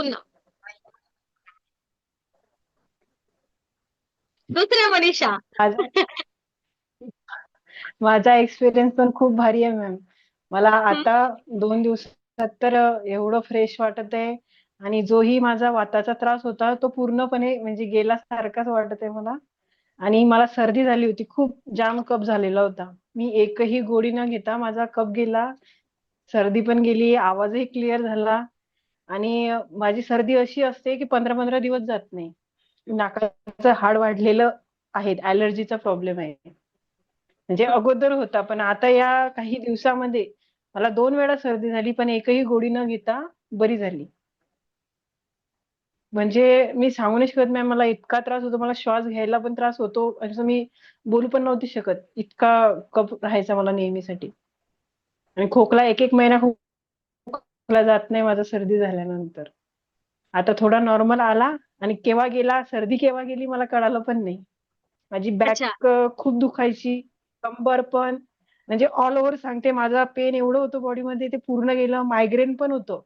पुन्हा. दुसऱ्या मनीषा. माझा माझा एक्सपिरियन्स पण खूप भारी आहे मॅम. मला हं, आता 2 दिवसात तर एवढं फ्रेश वाटत आहे. आणि जोही माझा वाताचा त्रास होता तो पूर्णपणे म्हणजे गेल्यासारखाच वाटत आहे मला. आणि मला सर्दी झाली होती, खूप जाम कफ झालेला होता. मी एकही गोळी न घेता माझा कफ गेला, सर्दी पण गेली, आवाजही क्लिअर झाला. आणि माझी सर्दी अशी असते की 15-15 दिवस जात नाही. नाकाचं हाड वाढलेलं आहे, ऍलर्जीचा प्रॉब्लेम आहे. म्हणजे हं. अगोदर होता, पण आता या काही दिवसामध्ये मला 2 वेळा सर्दी झाली, पण एकही गोळी न घेता बरी झाली. म्हणजे मी सांगू नाही शकत मॅम, मला इतका त्रास होतो, मला श्वास घ्यायला पण त्रास होतो, असं मी बोलू पण नव्हती शकत, इतका कफ राहायचा मला नेहमीसाठी. आणि खोकला एक एक महिना खोकला जात नाही माझा सर्दी झाल्यानंतर. आता थोडा नॉर्मल आला आणि केव्हा गेला, सर्दी केव्हा गेली मला कळालं पण नाही. माझी अच्छा. बॅक खूप दुखायची, कंबर पण. म्हणजे ऑल ओव्हर सांगते, माझा पेन एवढं होतं बॉडीमध्ये, ते पूर्ण गेलं. मायग्रेन पण होतं.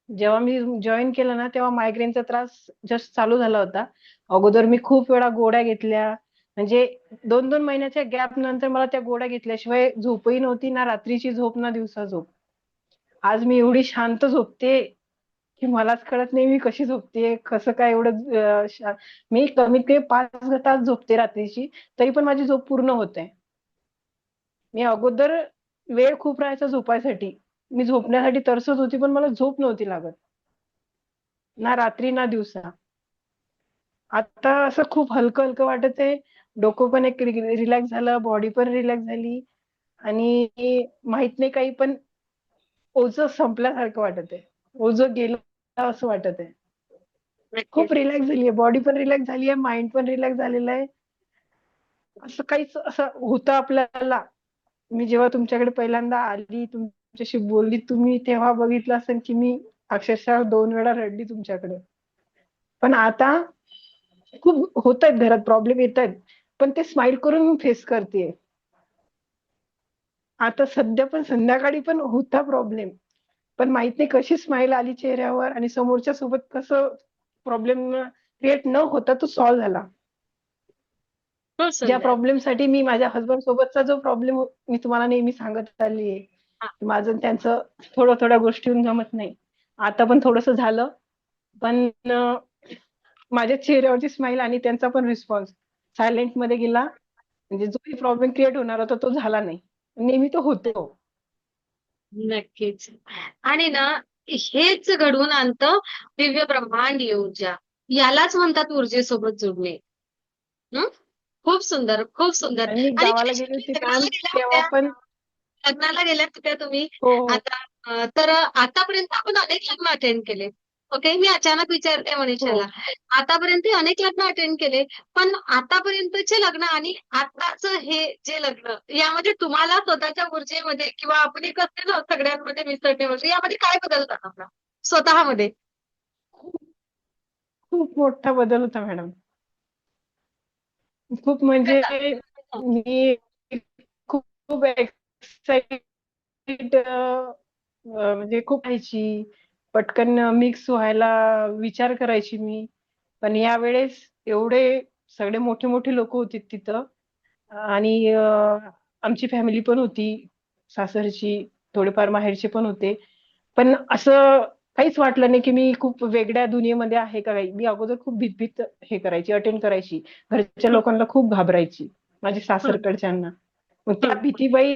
जेव्हा मी जॉईन केलं ना, तेव्हा मायग्रेनचा त्रास जस्ट चालू झाला होता. अगोदर मी खूप वेळा गोळ्या घेतल्या. म्हणजे 2-2 महिन्याच्या गॅप नंतर मला त्या गोळ्या घेतल्याशिवाय झोपही नव्हती, ना रात्रीची झोप ना दिवसा झोप. आज मी एवढी शांत झोपते की मलाच कळत नाही मी कशी झोपते, कसं काय एवढं मी कमीत कमी 5 तास झोपते रात्रीची, तरी पण माझी झोप पूर्ण होते. मी अगोदर वेळ खूप राहायचा झोपायसाठी. मी झोपण्यासाठी तरसत होती, पण मला झोप नव्हती लागत. ना रात्री ना दिवसा. आता असं खूप हलकं हलकं वाटत आहे. डोकं पण एक रिलॅक्स झालं, बॉडी पण रिलॅक्स झाली. आणि माहित नाही काही, पण ओझं संपल्यासारखं वाटत आहे. ओझं गेलं असं वाटत आहे. खूप नक्कीच. रिलॅक्स झाली आहे, बॉडी पण रिलॅक्स झाली आहे, माइंड पण रिलॅक्स झालेला आहे. असं काहीच असं होतं आपल्याला. मी जेव्हा तुमच्याकडे पहिल्यांदा आली, तुमच्याशी बोलली, तुम्ही तेव्हा बघितलं असेल की मी अक्षरशः 2 वेळा रडली तुमच्याकडे. पण आता खूप होत आहेत, घरात प्रॉब्लेम येत आहेत, पण ते स्माइल करून फेस करते. आता सध्या पण संध्याकाळी पण होता प्रॉब्लेम, पण माहित नाही कशी स्माइल आली चेहऱ्यावर आणि समोरच्या सोबत कसं प्रॉब्लेम क्रिएट न होता तो सॉल्व्ह झाला. खूप ज्या सुंदर. प्रॉब्लेमसाठी मी माझ्या हसबंड सोबतचा जो प्रॉब्लेम मी तुम्हाला नेहमी सांगत आली आहे, हां. माझं आणि त्यांचं थोड्या थोड्या गोष्टीहून जमत नाही. आता पण थोडंसं झालं, पण माझ्या चेहऱ्यावरची स्माइल आणि त्यांचा पण रिस्पॉन्स सायलेंट मध्ये गेला. म्हणजे जो प्रॉब्लेम क्रिएट होणार होता तो झाला नाही. नेहमी तो होतो. नक्कीच. आणि ना, हेच घडवून आणतं दिव्य ब्रह्मांडीय ऊर्जा. यालाच म्हणतात ऊर्जेसोबत जुडणे. हं. खूप सुंदर, खूप सुंदर. आणि मी आणि गावाला मनीषा गेली तुम्ही होती मॅम, लग्नाला गेल्या तेव्हा होत्या? पण. लग्नाला गेल्या होत्या तुम्ही? हो, हो. आता तर आतापर्यंत आपण अनेक लग्न अटेंड केले. ओके. मी अचानक विचारते हो. मनीषाला. आतापर्यंत अनेक लग्न अटेंड केले. पण आतापर्यंतचे लग्न आणि आत्ताचं हे जे लग्न, यामध्ये तुम्हाला स्वतःच्या ऊर्जेमध्ये किंवा आपण एक असते ना सगळ्यांमध्ये मिसळते वगैरे, यामध्ये काय बदल जाणवला? स्वतःमध्ये? खूप मोठा बदल होता मॅडम. खूप म्हणजे कसा? मी खूप खूप एक्साइटेड, म्हणजे खूप व्हायची. पटकन मिक्स व्हायला विचार करायची मी. पण यावेळेस एवढे सगळे मोठे मोठे लोक होते तिथं. आणि आमची फॅमिली पण होती, सासरची, थोडेफार माहेरचे पण होते. पण असं काहीच वाटलं नाही की मी खूप वेगळ्या दुनियेमध्ये आहे का काही. मी अगोदर खूप भीत हे करायची, अटेंड करायची. घरच्या हं, लोकांना खूप घाबरायची, माझ्या हं, सासरकडच्यांना. मग त्या हं, भीतीबाई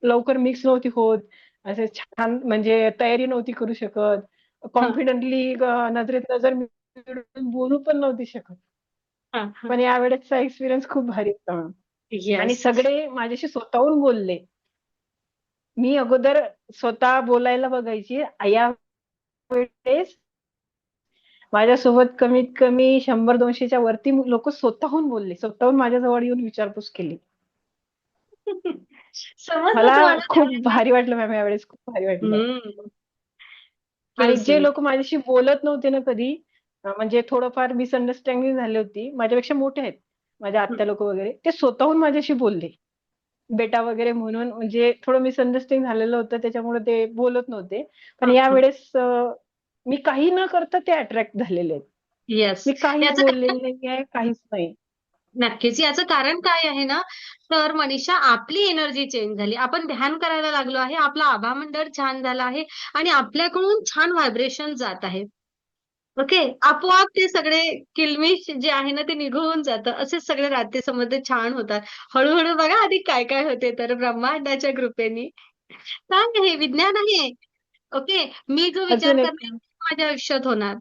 लवकर मिक्स नव्हती होत. असे छान म्हणजे तयारी नव्हती करू शकत. हं, कॉन्फिडेंटली नजरेत नजर मिळवून बोलू पण नव्हती शकत. हं, हं. पण यावेळेसचा एक्सपिरियन्स खूप भारी होता मॅम. आणि येस. सगळे माझ्याशी स्वतःहून बोलले. मी अगोदर स्वतः बोलायला बघायची. यावेळेस माझ्यासोबत कमीत कमी 100-200च्या वरती लोक स्वतःहून बोलले. स्वतःहून माझ्या जवळ येऊन विचारपूस केली. समजलं मला तुम्हाला खूप त्यावेळेला? भारी वाटलं मॅम, यावेळेस खूप भारी वाटलं. हं. खूप आणि जे सुंदर. लोक माझ्याशी बोलत नव्हते ना कधी, म्हणजे थोडंफार मिसअंडरस्टँडिंग झाली होती. माझ्यापेक्षा मोठे आहेत, माझ्या हं, आत्या लोक वगैरे, ते स्वतःहून माझ्याशी बोलले. बेटा वगैरे म्हणून. म्हणजे थोडं मिसअंडरस्टँडिंग झालेलं होतं, त्याच्यामुळे ते बोलत नव्हते. पण हं, हं. यावेळेस मी काही न करता ते अट्रॅक्ट झालेले आहेत. येस. मी काहीच याचं कारण बोललेली नाहीये, काहीच नाही. नक्कीच. याचं कारण काय आहे ना, तर मनीषा आपली एनर्जी चेंज झाली. आपण ध्यान करायला लागलो आहे. आपला आभामंडळ छान झाला आहे आणि आपल्याकडून छान व्हायब्रेशन जात आहे. ओके. आपोआप ते सगळे किलमिश जे आहे ना, ते निघून जातं. असेच सगळे नातेसंबंध छान होतात. हळू बघा आधी काय होते तर ब्रह्मांडाच्या कृपेने. काय हे विज्ञान आहे. ओके. मी जो विचार अजून एक करते ते माझ्या आयुष्यात होणार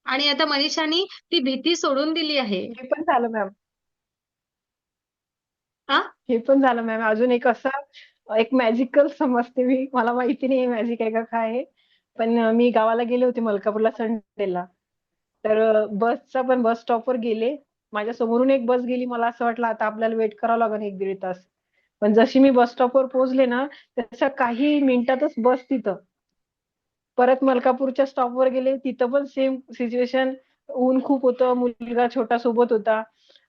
आणि आता मनीषानी ती भीती सोडून दिली आहे. हे पण झालं मॅम. हां? हे पण झालं मॅम. अजून एक असं एक मॅजिकल समजते मी. मला माहिती नाही मॅजिक आहे का काय आहे. पण मी गावाला गेले होते मलकापूरला संडेला. तर बसचा पण बस स्टॉपवर गेले. माझ्या समोरून एक बस गेली. मला असं वाटलं आता आपल्याला वेट करावं लागेल 1-1.5 तास. पण जशी मी बस स्टॉपवर पोहोचले ना, तशा काही मिनिटातच बस तिथं. परत मलकापूरच्या स्टॉपवर गेले. तिथं पण सेम सिच्युएशन. ऊन खूप होतं. मुलगा छोटा सोबत होता.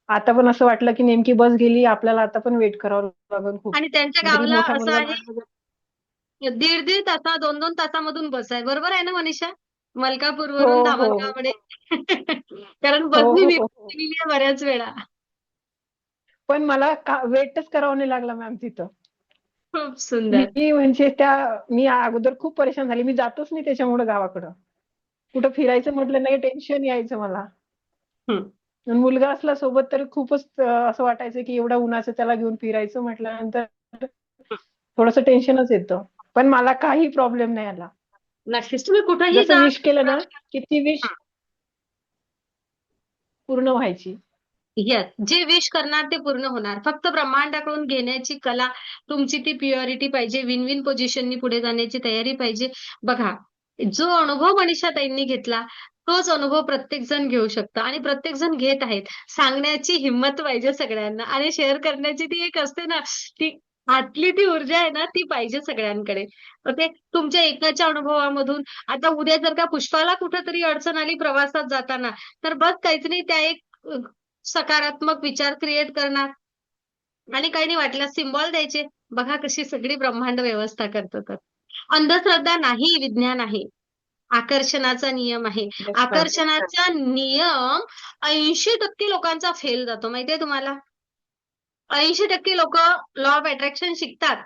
आता पण असं वाटलं की नेमकी बस गेली. आपल्याला आता पण वेट करावं लागेल खूप. आणि त्यांच्या घरी गावाला मोठा असं मुलगा आहे लहान मुलगा. दीड तासा, 2-2 तासामधून बस आहे. बरोबर आहे ना मनीषा? हो, मलकापूरवरून हो. धामणगावकडे. कारण हो, बसनी हो, मी हो, हो. गेलेली आहे बऱ्याच वेळा. पण मला वेटच करावा नाही लागला मॅम तिथं. खूप सुंदर. मी म्हणजे मी अगोदर खूप परेशान झाली. मी जातच नाही त्याच्यामुळे गावाकडं. कुठं फिरायचं म्हटलं नाही टेन्शन यायचं मला. हं. आणि मुलगा असला सोबत तर खूपच असं वाटायचं की एवढ्या उन्हाचं त्याला घेऊन फिरायचं म्हटल्यानंतर थोडंसं टेन्शनच येतं. पण मला काही प्रॉब्लेम नाही आला. नक्कीच. तुम्ही कुठेही जसं जा. विश केलं ना, की ती विश पूर्ण व्हायची. येस. जे विश करणार ते पूर्ण होणार. फक्त ब्रह्मांडाकडून घेण्याची कला, तुमची ती प्युरिटी पाहिजे. विन-विन पोझिशननी पुढे जाण्याची तयारी पाहिजे. बघा, जो अनुभव मनीषाताईंनी घेतला, तोच अनुभव प्रत्येक जण घेऊ शकतं आणि प्रत्येक जण घेत आहेत. सांगण्याची हिंमत पाहिजे सगळ्यांना आणि शेअर करण्याची ती एक असते ना, ती आतली ती ऊर्जा आहे ना, ती पाहिजे सगळ्यांकडे. ओके. तुमच्या एकाच्या अनुभवामधून आता उद्या जर का पुष्पाला कुठेतरी अडचण आली प्रवासात जाताना, तर बस काहीच नाही त्या एक सकारात्मक विचार क्रिएट करणार आणि काही नाही वाटल्यास सिम्बॉल द्यायचे. बघा कशी सगळी ब्रह्मांड व्यवस्था करतं तर. अंधश्रद्धा नाही, विज्ञान आहे. आकर्षणाचा नियम आहे. Yes ma'am. आकर्षणाचा नियम 80% लोकांचा फेल जातो माहितीये तुम्हाला? 80% लोकं लॉ ऑफ अट्रॅक्शन शिकतात.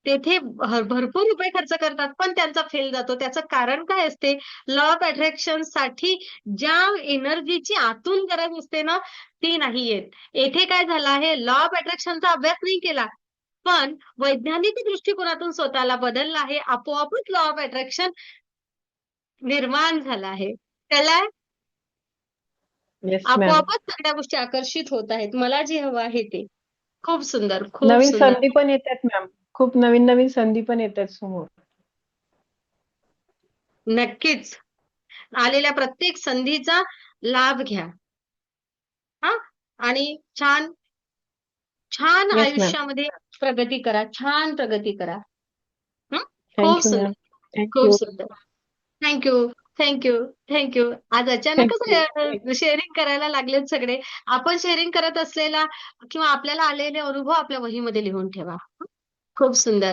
तेथे भरपूर रुपये खर्च करतात, पण त्यांचा फेल जातो. त्याचं कारण काय असते? लॉ ऑफ अट्रॅक्शनसाठी ज्या एनर्जीची आतून गरज असते ना, ती नाही येत. येथे काय झालं आहे, लॉ ऑफ अट्रॅक्शनचा अभ्यास नाही केला, पण वैज्ञानिक दृष्टिकोनातून स्वतःला बदललं आहे. आपोआपच लॉ ऑफ अट्रॅक्शन निर्माण झालं आहे. त्याला येस मॅम. आपोआपच सगळ्या गोष्टी आकर्षित होत आहेत. मला जे हवं आहे ते. खूप सुंदर, खूप नवीन सुंदर. संधी पण येतात मॅम. खूप नवीन-नवीन संधी पण येतात समोर. नक्कीच. आलेल्या प्रत्येक संधीचा लाभ घ्या. हां? आणि छान, छान येस मॅम. आयुष्यामध्ये प्रगती करा. छान प्रगती करा. हं? खूप थँक यू सुंदर, मॅम. थँक खूप यू. सुंदर. Thank you, thank you, thank you. आज थँक अचानकच यू. शेअरिंग करायला लागलेत सगळे. आपण शेअरिंग करत असलेला किंवा आपल्याला आलेले अनुभव आपल्या वहीमध्ये लिहून ठेवा. हं? खूप सुंदर.